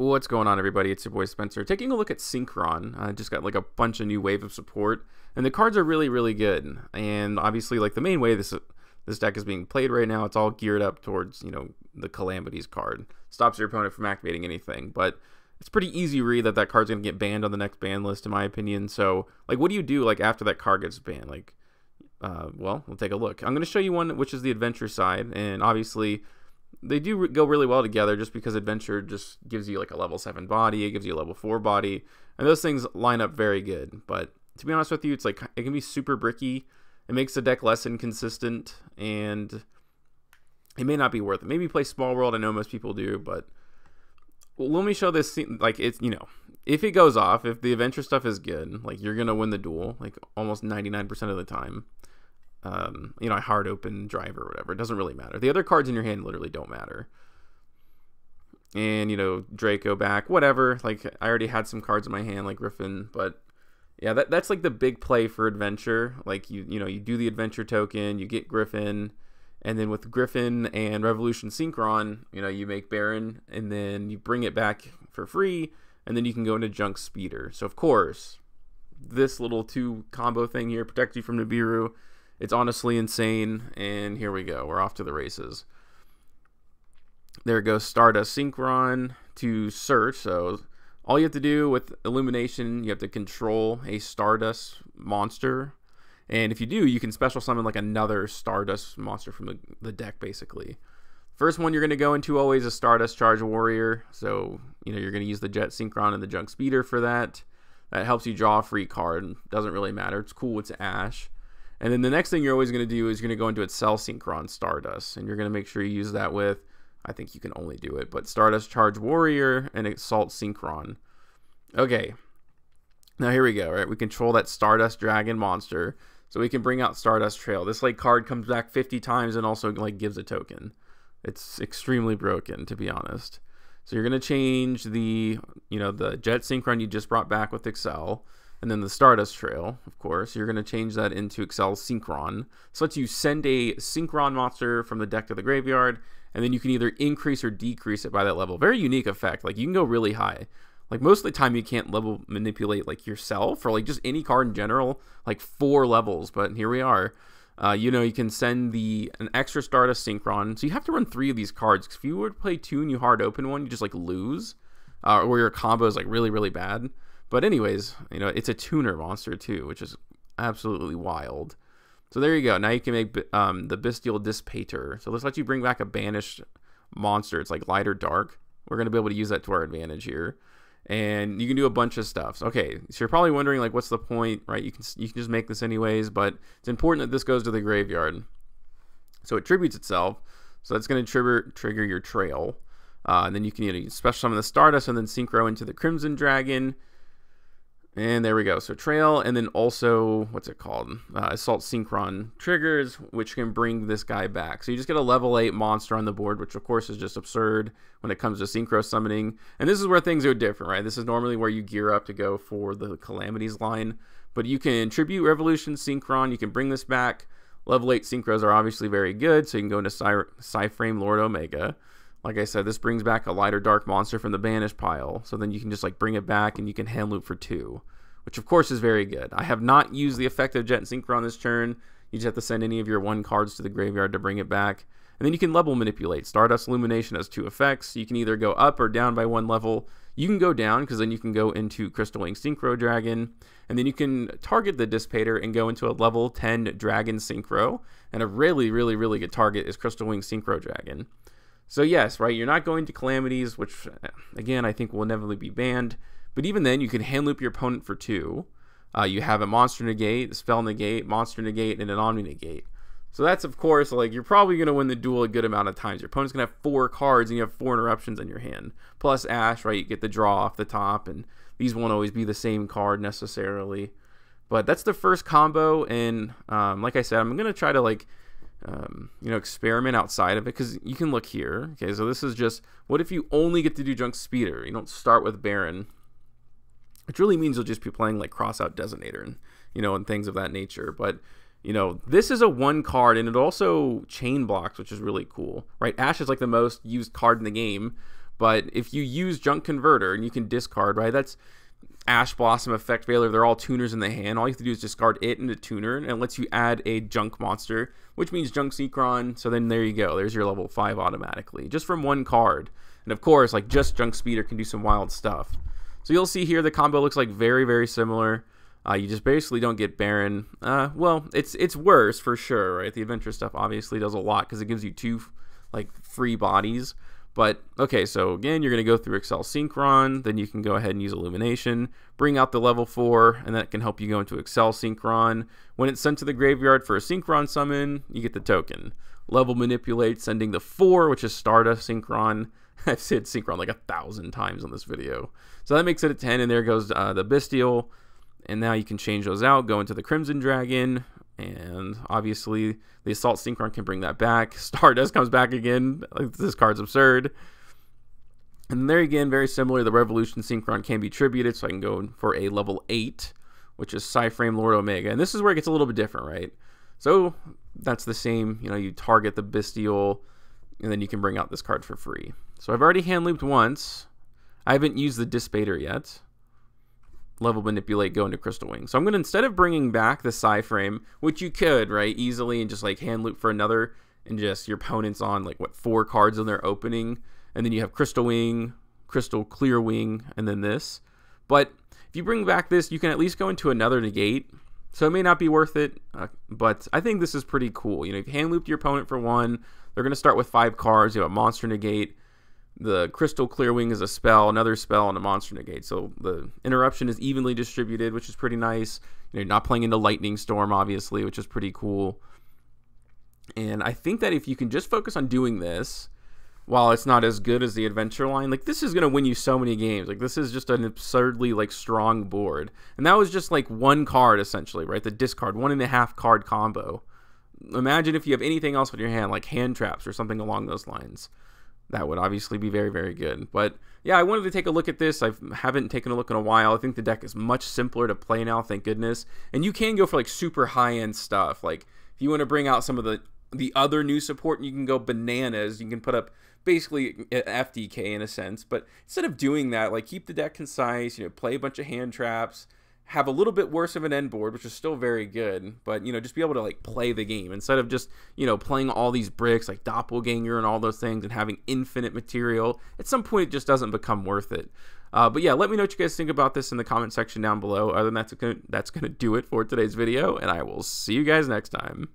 What's going on, everybody? It's your boy Spencer. Taking a look at Synchron. I just got like a bunch of new wave of support, and the cards are really good. And obviously, like the main way this deck is being played right now, it's all geared up towards, you know, the Calamities card. Stops your opponent from activating anything, but it's pretty easy read that card's gonna get banned on the next ban list, in my opinion. So, like, what do you do like after that card gets banned? Like, well, we'll take a look. I'm gonna show you one which is the adventure side, and obviously they do go really well together just because adventure just gives you like a level 7 body, it gives you a level 4 body, and those things line up very good. But to be honest with you, it's like it can be super bricky. It makes the deck less inconsistent, and it may not be worth it. Maybe play Small World. I know most people do, but let me show this. Like, it's, you know, if it goes off, if the adventure stuff is good, like, you're gonna win the duel like almost 99% of the time. You know, hard open, driver, whatever, it doesn't really matter. The other cards in your hand literally don't matter. And, you know, Draco back, whatever. Like, I already had some cards in my hand like Griffin, but yeah, that's like the big play for adventure. Like, you know, you do the adventure token, you get Griffin, and then with Griffin and Revolution Synchron, you know, you make Baron, and then you bring it back for free, and then you can go into Junk Speeder. So of course, this little 2 combo thing here protects you from Nibiru. It's honestly insane, and here we go. We're off to the races. There goes Stardust Synchron to search. So all you have to do with Illumination, you have to control a Stardust monster. And if you do, you can special summon like another Stardust monster from the deck, basically. First one you're going to go into always a Stardust Charge Warrior. So, you know, you're going to use the Jet Synchron and the Junk Speeder for that. That helps you draw a free card. Doesn't really matter. It's cool. It's Ash. And then the next thing you're always going to do is you're going to go into Excel Synchron Stardust. And you're going to make sure you use that with, I think you can only do it, but Stardust Charge Warrior and Assault Synchron. Okay. Now here we go, right? We control that Stardust Dragon monster. So we can bring out Stardust Trail. This like card comes back 50 times and also like gives a token. It's extremely broken, to be honest. So you're going to change the, you know, the Jet Synchron you just brought back with Excel. And then the Stardust Trail, of course, you're going to change that into Excel Synchron. So lets you send a Synchron monster from the deck to the graveyard, and then you can either increase or decrease it by that level. Very unique effect. Like, you can go really high. Like, most of the time you can't level manipulate like yourself or like just any card in general, like 4 levels. But here we are. You know, you can send an extra Stardust Synchron. So you have to run 3 of these cards. If you were to play 2 and you hard open one, you just like lose, or your combo is like really bad. But anyways, you know, it's a tuner monster too, which is absolutely wild. So there you go. Now you can make the Bestial Dissipator. So let's let you bring back a banished monster. It's like light or dark. We're going to be able to use that to our advantage here. And you can do a bunch of stuff. So, okay, so you're probably wondering, like, what's the point, right? You can just make this anyways, but it's important that this goes to the graveyard. So it tributes itself. So that's going to trigger your trail. And then you can, you know, special summon the Stardust and then Synchro into the Crimson Dragon. And there we go. So Trail, and then also, what's it called? Assault Synchron triggers, which can bring this guy back. So you just get a level 8 monster on the board, which of course is just absurd when it comes to Synchro summoning. And this is where things are different, right? This is normally where you gear up to go for the Calamities line. But you can tribute Revolution Synchron. You can bring this back. Level 8 Synchros are obviously very good, so you can go into Psyframe Lord Omega. Like I said, this brings back a light or dark monster from the banished pile. So then you can just like bring it back and you can hand loop for 2, which of course is very good. I have not used the effect of Jet Synchron this turn. You just have to send any of your 1 cards to the graveyard to bring it back. And then you can level manipulate. Stardust Illumination has 2 effects. You can either go up or down by 1 level. You can go down because then you can go into Crystal Wing Synchro Dragon. And then you can target the Dissipator and go into a level 10 Dragon Synchro. And a really good target is Crystal Wing Synchro Dragon. So yes, right, you're not going to Calamities, which, again, I think will inevitably be banned. But even then, you can hand loop your opponent for 2. You have a Monster Negate, a Spell Negate, Monster Negate, and an Omni Negate. So that's, of course, like, you're probably going to win the duel a good amount of times. Your opponent's going to have 4 cards, and you have 4 interruptions in your hand. Plus Ash, right, you get the draw off the top, and these won't always be the same card necessarily. But that's the first combo, and like I said, I'm going to try to, like, you know, experiment outside of it, because you can look here. Okay, so this is just, what if you only get to do Junk Speeder? You don't start with Baron, which really means you'll just be playing like Crossout Designator and, you know, and things of that nature. But, you know, this is a 1 card, and it also chain blocks, which is really cool, right? Ash is like the most used card in the game, But if you use Junk Converter, and you can discard, right, that's Ash Blossom, Effect Veiler, they're all tuners in the hand. All you have to do is discard it into tuner, and it lets you add a Junk monster, which means Junk Synchron. So then there you go. There's your level 5 automatically, just from one card. And of course, like just Junk Speeder can do some wild stuff. So you'll see here the combo looks like very, very similar. You just basically don't get Baron. Well, it's worse for sure, right? The adventure stuff obviously does a lot because it gives you 2 like free bodies. But, okay, so again, you're going to go through Excel Synchron, then you can go ahead and use Illumination, bring out the level 4, and that can help you go into Excel Synchron. When it's sent to the graveyard for a Synchron summon, you get the token. Level Manipulate, sending the 4, which is Stardust Synchron. I've said Synchron like 1,000 times on this video. So that makes it a 10, and there goes the Bestial. And now you can change those out, go into the Crimson Dragon, and obviously the Assault Synchron can bring that back. Stardust comes back again. This card's absurd. And there again, very similar, the Revolution Synchron can be tributed, so I can go for a level 8, which is Psyframe Lord Omega. And this is where it gets a little bit different, right? So that's the same, you know, you target the Bestial, and then you can bring out this card for free. So I've already hand looped once. I haven't used the Dispater yet. Level Manipulate, go into Crystal Wing. So I'm going to, instead of bringing back the Psyframe, which you could, right, easily, and just like hand loop for another, and just your opponent's on like, what, 4 cards in their opening, and then you have Crystal Wing, Crystal Clear Wing, and then this. But if you bring back this, you can at least go into another negate. So it may not be worth it, but I think this is pretty cool. You know, if you hand looped your opponent for 1, they're going to start with 5 cards. You have a Monster Negate. The Crystal Clear Wing is a spell, another spell, and a Monster Negate. So the interruption is evenly distributed, which is pretty nice. You know, you're not playing into Lightning Storm, obviously, which is pretty cool. And I think that if you can just focus on doing this, while it's not as good as the Adventure line, like this is going to win you so many games. Like this is just an absurdly like strong board. And that was just like 1 card essentially, right? The discard, 1.5 card combo. Imagine if you have anything else with your hand, like hand traps or something along those lines. That would obviously be very, very good. But yeah, I wanted to take a look at this. I haven't taken a look in a while. I think the deck is much simpler to play now, thank goodness. And you can go for like super high-end stuff. Like if you want to bring out some of the other new support, you can go bananas. You can put up basically FDK in a sense. But instead of doing that, like keep the deck concise, you know, play a bunch of hand traps, have a little bit worse of an end board, which is still very good, but, you know, just be able to, like, play the game instead of just, you know, playing all these bricks, like Doppelganger and all those things and having infinite material. At some point, it just doesn't become worth it. But, yeah, let me know what you guys think about this in the comment section down below. Other than that, that's going to do it for today's video, and I will see you guys next time.